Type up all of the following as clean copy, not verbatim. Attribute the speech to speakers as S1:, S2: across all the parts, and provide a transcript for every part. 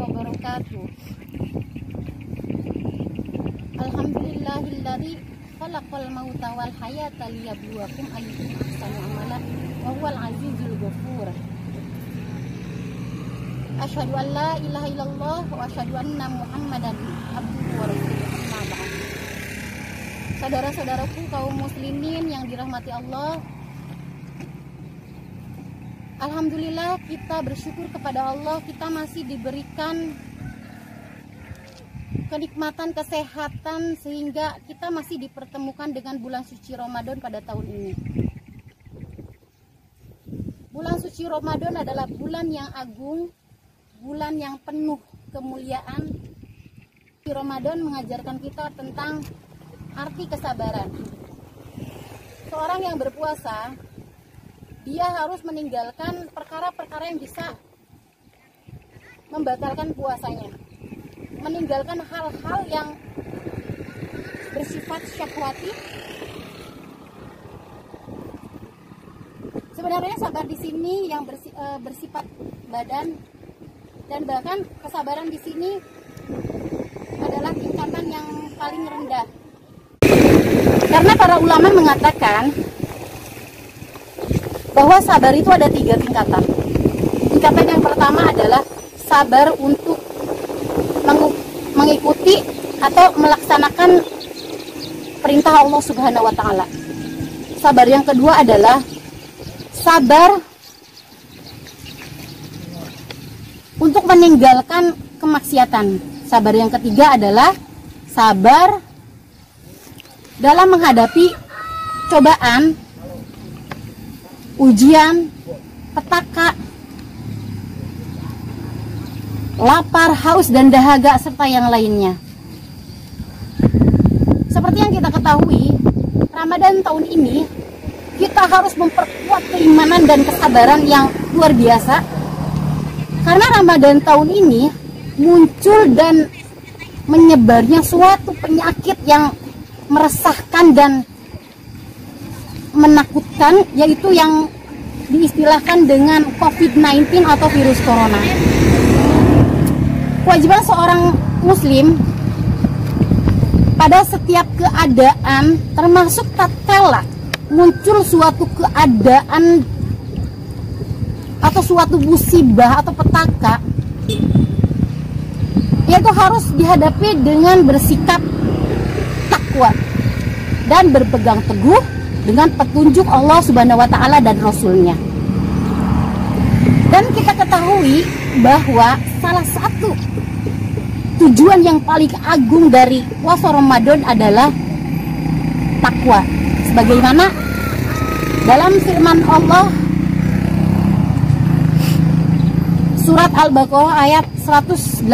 S1: wabarakatuh. Alhamdulillahilladzi khalaqal mauta wal hayata liyabluwakum ayyukum ahsanu amala wa huwal azizul ghafur. Asyhadu an la ilaha illallah wa asyhadu anna Muhammadan abduhu wa rasuluh. Amma ba'd. Saudara-saudaraku kaum muslimin yang dirahmati Allah, alhamdulillah kita bersyukur kepada Allah, kita masih diberikan kenikmatan kesehatan sehingga kita masih dipertemukan dengan bulan suci Ramadan pada tahun ini. Bulan suci Ramadan adalah bulan yang agung, bulan yang penuh kemuliaan. Ramadan mengajarkan kita tentang arti kesabaran. Seorang yang berpuasa, dia harus meninggalkan perkara-perkara yang bisa membatalkan puasanya, meninggalkan hal-hal yang bersifat syahwati. Sebenarnya sabar di sini yang bersifat badan, dan bahkan kesabaran di sini adalah tingkatan yang paling rendah. Karena para ulama mengatakan bahwa sabar itu ada 3 tingkatan. Tingkatan yang pertama adalah sabar untuk mengikuti atau melaksanakan perintah Allah Subhanahu wa Ta'ala. Sabar yang kedua adalah sabar untuk meninggalkan kemaksiatan. Sabar yang ketiga adalah sabar dalam menghadapi cobaan, ujian, petaka, lapar, haus, dan dahaga, serta yang lainnya. Seperti yang kita ketahui, Ramadan tahun ini kita harus memperkuat keimanan dan kesabaran yang luar biasa. Karena Ramadan tahun ini muncul dan menyebarnya suatu penyakit yang meresahkan dan menakutkan, yaitu yang diistilahkan dengan COVID-19 atau virus corona. Kewajiban seorang muslim pada setiap keadaan, termasuk tatkala muncul suatu keadaan atau suatu musibah atau petaka, yaitu harus dihadapi dengan bersikap takwa dan berpegang teguh dengan petunjuk Allah Subhanahu wa Ta'ala dan Rasulnya. Dan kita ketahui bahwa salah satu tujuan yang paling agung dari puasa Ramadan adalah takwa. Sebagaimana dalam firman Allah surat Al-Baqarah ayat 183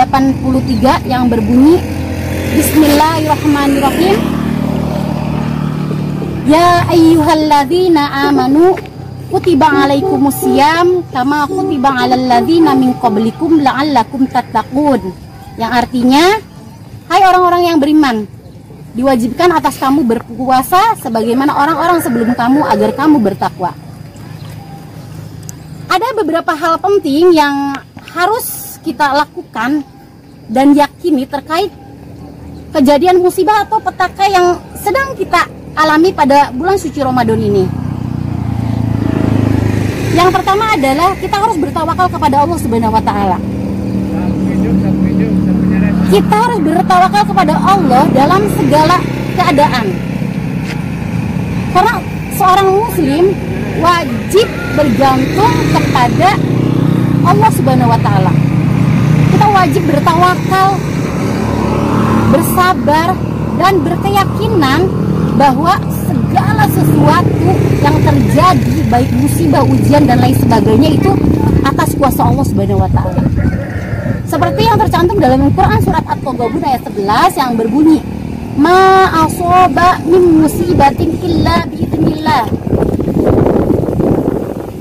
S1: yang berbunyi, Bismillahirrahmanirrahim. Ya ayyuhalladzina amanu kutiba alaikumusiyam kama kutiba alal ladzina min qablikum la'allakum tattaqun. Yang artinya, hai orang-orang yang beriman, diwajibkan atas kamu berpuasa sebagaimana orang-orang sebelum kamu agar kamu bertakwa. Ada beberapa hal penting yang harus kita lakukan dan yakini terkait kejadian musibah atau petaka yang sedang kita alami pada bulan suci Ramadan ini. Yang pertama adalah kita harus bertawakal kepada Allah Subhanahu wa Ta'ala. Kita harus bertawakal kepada Allah dalam segala keadaan. Karena seorang muslim wajib bergantung kepada Allah Subhanahu wa Ta'ala. Kita wajib bertawakal, bersabar, dan berkeyakinan bahwa segala sesuatu yang terjadi, baik musibah, ujian, dan lain sebagainya, itu atas kuasa Allah Subhanahu wa Ta'ala. Seperti yang tercantum dalam Al-Quran surat At-Taghabun ayat 11 yang berbunyi, Ma asoba min musibatin illa bi'idznillah.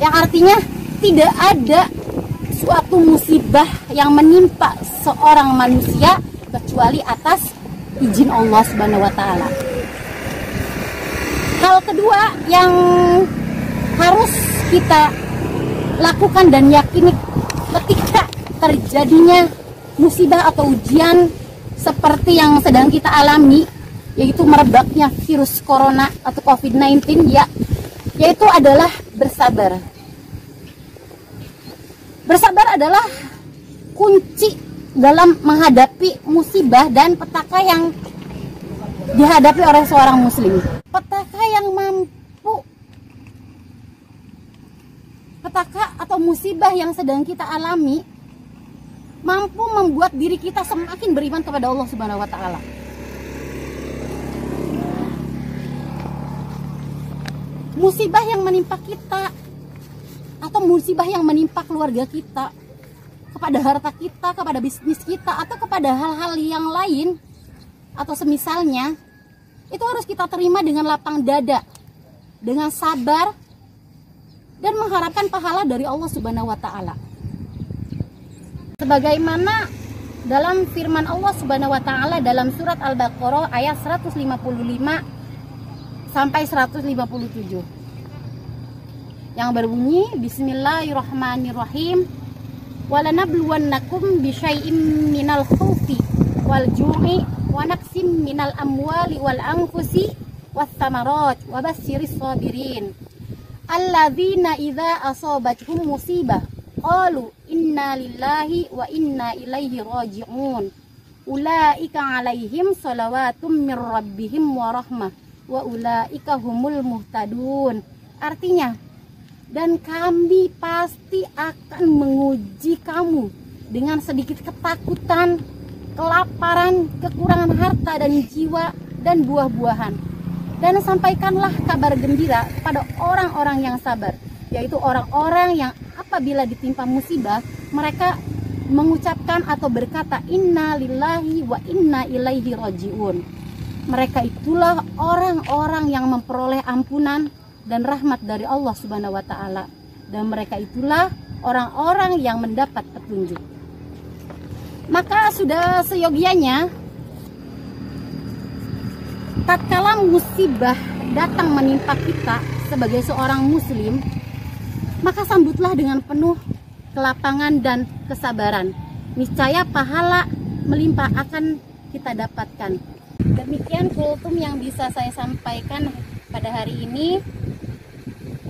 S1: Yang artinya tidak ada suatu musibah yang menimpa seorang manusia kecuali atas izin Allah Subhanahu wa Ta'ala. Hal kedua yang harus kita lakukan dan yakini ketika terjadinya musibah atau ujian seperti yang sedang kita alami, yaitu merebaknya virus corona atau COVID-19, yaitu adalah bersabar. Bersabar adalah kunci dalam menghadapi musibah dan petaka yang dihadapi oleh seorang muslim. Petaka yang petaka atau musibah yang sedang kita alami mampu membuat diri kita semakin beriman kepada Allah Subhanahu wa taala. Musibah yang menimpa kita atau musibah yang menimpa keluarga kita, kepada harta kita, kepada bisnis kita, atau kepada hal-hal yang lain atau semisalnya, itu harus kita terima dengan lapang dada, dengan sabar, dan mengharapkan pahala dari Allah Subhanahu wa taala. Sebagaimana dalam firman Allah Subhanahu wa taala dalam surat Al-Baqarah ayat 155 sampai 157. Yang berbunyi, Bismillahirrahmanirrahim. Walanabluwannakum bisyai'im minal khaufi wal ju'i wa naqsim minal amwali wal anfusi was samarat wa basyyiris sabirin alladzina idza asabathum musibah qalu inna lillahi wa inna ilaihi raji'un ulaika alaihim shalawatum mir rabbihim wa rahmah wa ulaika humul muhtadun. Artinya, dan kami pasti akan menguji kamu dengan sedikit ketakutan, kelaparan, kekurangan harta dan jiwa dan buah-buahan. Dan sampaikanlah kabar gembira pada orang-orang yang sabar, yaitu orang-orang yang apabila ditimpa musibah, mereka mengucapkan atau berkata inna lillahi wa inna ilaihi raji'un. Mereka itulah orang-orang yang memperoleh ampunan dan rahmat dari Allah Subhanahu wa taala, dan mereka itulah orang-orang yang mendapat petunjuk. Maka sudah seyogianya tatkala musibah datang menimpa kita sebagai seorang muslim, maka sambutlah dengan penuh kelapangan dan kesabaran. Niscaya pahala melimpah akan kita dapatkan. Demikian kultum yang bisa saya sampaikan pada hari ini,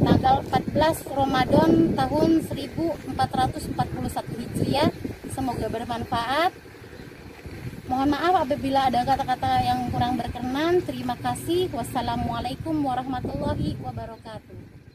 S1: tanggal 14 Ramadan tahun 1441 Hijriah. Semoga bermanfaat. Mohon maaf apabila ada kata-kata yang kurang berkenan. Terima kasih. Wassalamualaikum warahmatullahi wabarakatuh.